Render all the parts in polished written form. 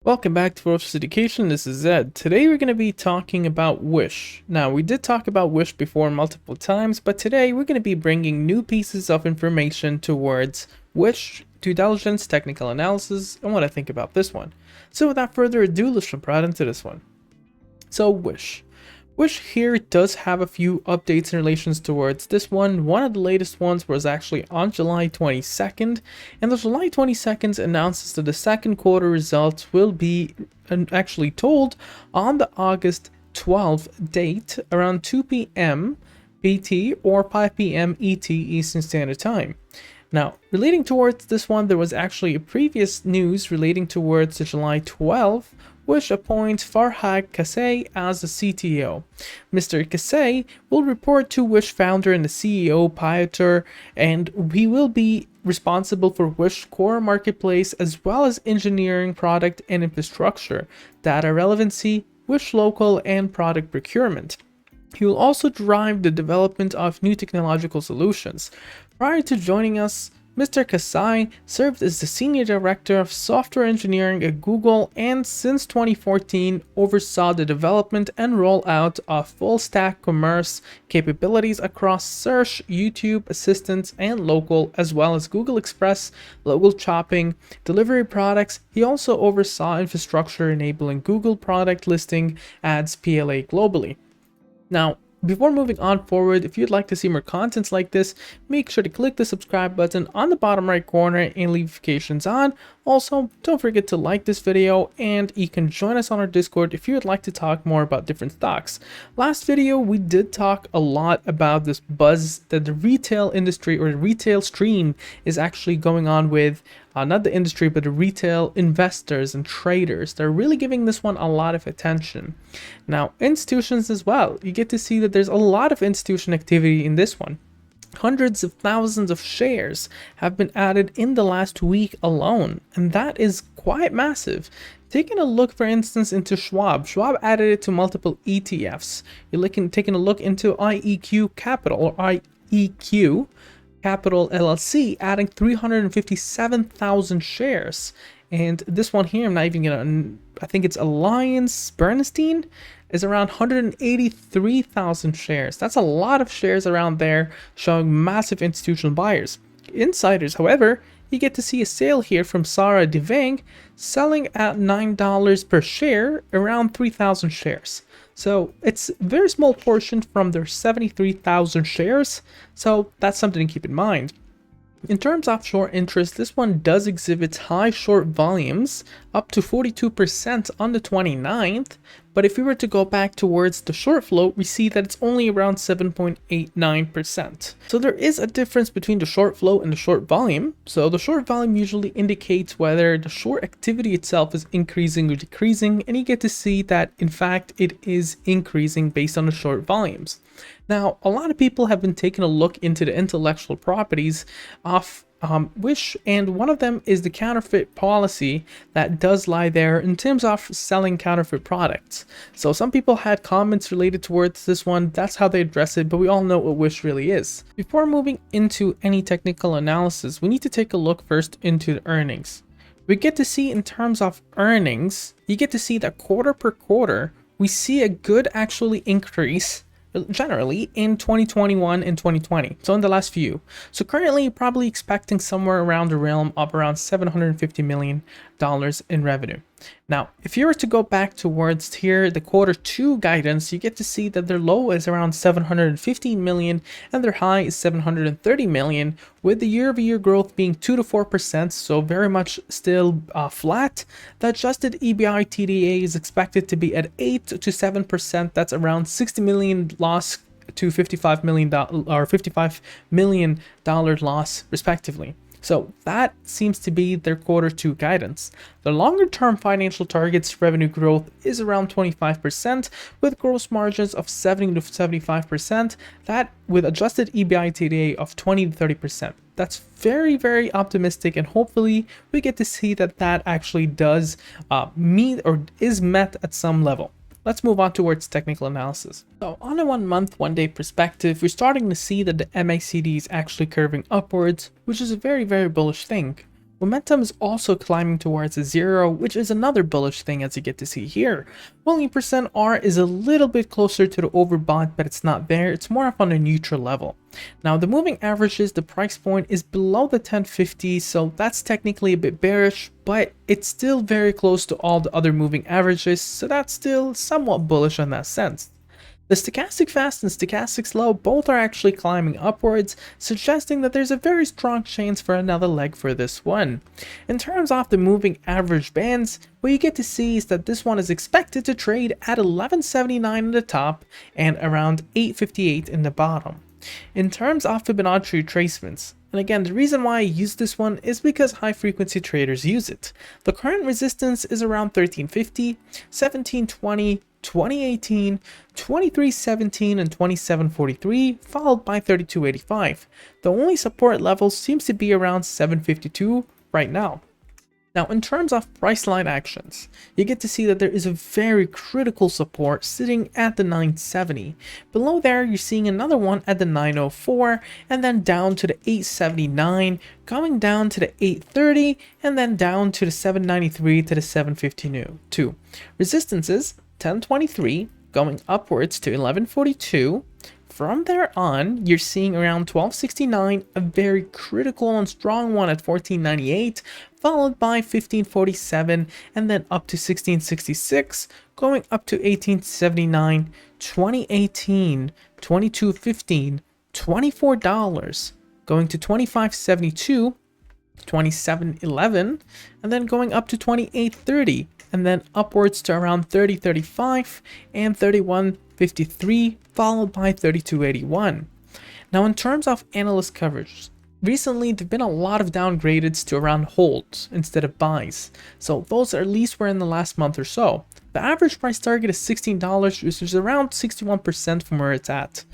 Welcome back to Ferocious Education. This is Zed. Today we're going to be talking about Wish. Now, we did talk about Wish before multiple times, but today we're going to be bringing new pieces of information towards Wish, due diligence, technical analysis, and what I think about this one. So without further ado, let's jump right into this one. So Wish. Wish here does have a few updates in relations towards this one. One of the latest ones was actually on July 22nd, and the July 22nd announces that the second quarter results will be actually told on the August 12th date around 2 p.m. PT or 5 p.m. ET Eastern Standard Time. Now, relating towards this one, there was actually a previous news relating towards the July 12th, which appoints Farhad Kasey as the CTO. Mr. Kasey will report to Wish founder and the CEO Piotr, and he will be responsible for Wish core marketplace as well as engineering, product and infrastructure, data relevancy, Wish local and product procurement. He will also drive the development of new technological solutions. Prior to joining us, Mr. Kasey served as the Senior Director of Software Engineering at Google and since 2014 oversaw the development and rollout of full-stack commerce capabilities across search, YouTube, Assistant, and local, as well as Google Express, local shopping, delivery products. He also oversaw infrastructure enabling Google product listing ads PLA globally. Now, before moving on forward, if you'd like to see more contents like this, make sure to click the subscribe button on the bottom right corner and leave notifications on. Also, don't forget to like this video, and you can join us on our Discord if you would like to talk more about different stocks. Last video, we did talk a lot about this buzz that the retail industry or the retail stream is actually going on with not the industry, but the retail investors and traders. They're really giving this one a lot of attention. Now, institutions as well. You get to see that there's a lot of institution activity in this one. Hundreds of thousands of shares have been added in the last week alone, and that is quite massive. Taking a look, for instance, into Schwab. Schwab added it to multiple ETFs. You're taking a look into IEQ Capital or IEQ Capital LLC, adding 357,000 shares. And this one here, I'm not even gonna, I think it's Alliance Bernstein, is around 183,000 shares. That's a lot of shares around there, showing massive institutional buyers. Insiders, however, you get to see a sale here from Sarah Devang, selling at $9 per share, around 3,000 shares. So it's a very small portion from their 73,000 shares, so that's something to keep in mind. In terms of short interest, this one does exhibit high short volumes, up to 42% on the 29th, but if we were to go back towards the short float, we see that it's only around 7.89%. So there is a difference between the short float and the short volume. So the short volume usually indicates whether the short activity itself is increasing or decreasing, and you get to see that in fact it is increasing based on the short volumes. Now, a lot of people have been taking a look into the intellectual properties of Wish, and one of them is the counterfeit policy that does lie there in terms of selling counterfeit products. So some people had comments related towards this one. That's how they address it, but we all know what Wish really is. Before moving into any technical analysis, we need to take a look first into the earnings. We get to see in terms of earnings, you get to see that quarter per quarter, we see a good actually increase generally in 2021 and 2020, so in the last few. So currently you're probably expecting somewhere around the realm of around $750 million in revenue. Now, if you were to go back towards here, the Q2 guidance, you get to see that their low is around 715 million and their high is 730 million, with the year-over-year growth being 2 to 4%, so very much still flat. The adjusted EBITDA is expected to be at 8 to 7%. That's around 60 million loss to $55 million or $55 million loss respectively. So that seems to be their Q2 guidance. The longer term financial targets revenue growth is around 25%, with gross margins of 70 to 75%, that with adjusted EBITDA of 20 to 30%. That's very, very optimistic, and hopefully we get to see that that actually does meet or is met at some level. Let's move on towards technical analysis. So on a 1 month, 1 day perspective, we're starting to see that the MACD is actually curving upwards, which is a very, very bullish thing. Momentum is also climbing towards a zero, which is another bullish thing as you get to see here. While percent R is a little bit closer to the overbought, but it's not there. It's more up on a neutral level. Now the moving averages, the price point is below the 1050, so that's technically a bit bearish, but it's still very close to all the other moving averages, so that's still somewhat bullish in that sense. The stochastic fast and stochastic slow both are actually climbing upwards, suggesting that there's a very strong chance for another leg for this one. In terms of the moving average bands, what you get to see is that this one is expected to trade at 1179 in the top and around 858 in the bottom. In terms of Fibonacci retracements, and again, the reason why I use this one is because high frequency traders use it. The current resistance is around 1350, 1720, 2018, 2317, and 2743, followed by 3285. The only support level seems to be around 752 right now. Now, in terms of price line actions, you get to see that there is a very critical support sitting at the 970. Below there, you're seeing another one at the 904, and then down to the 879, going down to the 830, and then down to the 793 to the 752. Resistances, 1023, going upwards to 1142. From there on, you're seeing around 1269, a very critical and strong one at 1498, followed by 1547, and then up to 1666, going up to 1879, 2018, 2215, $24, going to 2572, 2711, and then going up to 2830, and then upwards to around 3035 and 3153, followed by 3281. Now, in terms of analyst coverage, recently there've been a lot of downgradeds to around holds instead of buys, so those at least were in the last month or so. The average price target is $16, which is around 61% from where it's at.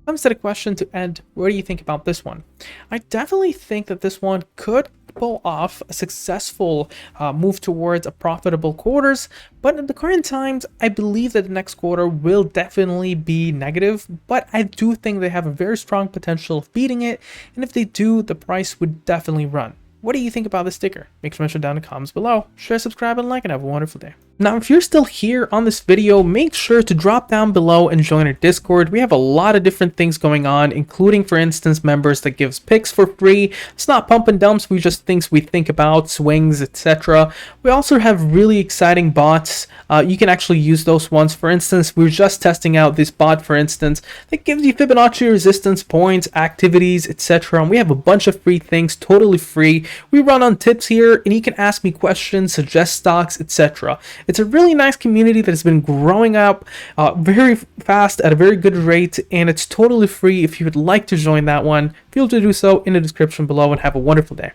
Comes to the question to Ed, what do you think about this one? I definitely think that this one could pull off a successful move towards a profitable quarters, but at the current times, I believe that the next quarter will definitely be negative, but I do think they have a very strong potential of beating it, and if they do, the price would definitely run. What do you think about this sticker? Make sure to mention down in the comments below. Share, subscribe, and like, and have a wonderful day. Now, if you're still here on this video, make sure to drop down below and join our Discord. We have a lot of different things going on, including, for instance, members that gives picks for free. It's not pump and dumps, we just things we think about, swings, etc. We also have really exciting bots. You can actually use those ones. For instance, we're just testing out this bot, for instance, that gives you Fibonacci resistance points, activities, etc. And we have a bunch of free things, totally free. We run on tips here, and you can ask me questions, suggest stocks, etc. It's a really nice community that has been growing up very fast at a very good rate, and it's totally free. If you would like to join that one, feel free to do so in the description below, and have a wonderful day.